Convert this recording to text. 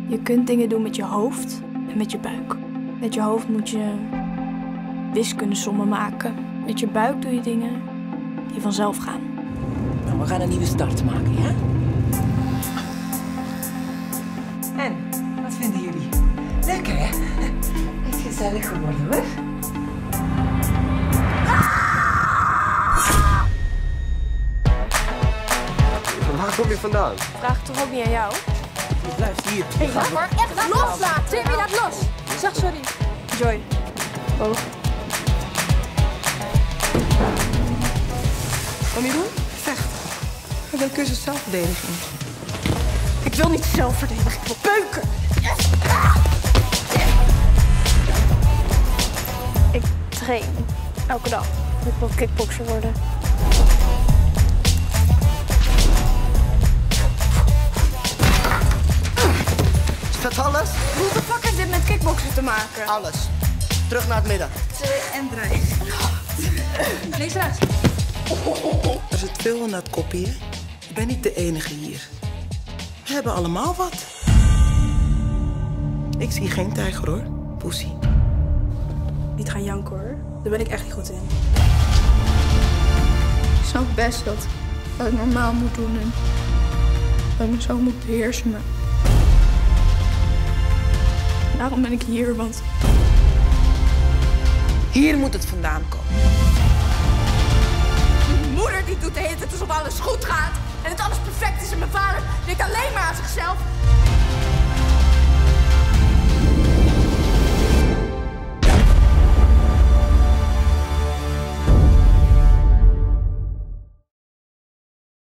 Je kunt dingen doen met je hoofd en met je buik. Met je hoofd moet je wiskundesommen maken. Met je buik doe je dingen die vanzelf gaan. Nou, we gaan een nieuwe start maken, ja? En, wat vinden jullie? Lekker, hè? Het is gezellig geworden, hoor. Waar kom je vandaan? Vraag het toch ook niet aan jou? Je blijft hier. Hé, laat maar echt loslaten! Timmy, laat los! Zeg sorry. Joy. Oh. Kom je doen? Vecht. Ik heb een cursus zelfverdediging. Ik wil niet zelf verdedigen, ik wil beuken! Yes. Ik train elke dag. Ik wil kickboxer worden. Is dat alles? Hoe de fuck heeft dit met kickboksen te maken? Alles. Terug naar het midden. 2 en 3. Links, rechts. Er zit veel in dat kopje. Je bent niet de enige hier. We hebben allemaal wat. Ik zie geen tijger hoor, poesie. Niet gaan janken hoor. Daar ben ik echt niet goed in. Ik snap best dat ik normaal moet doen en dat ik me zo moet beheersen. Maar daarom ben ik hier, want Hier moet het vandaan komen. mijn moeder die doet de hele tijd alsof alles goed gaat en het alles perfect is en mijn vader denkt alleen maar aan zichzelf.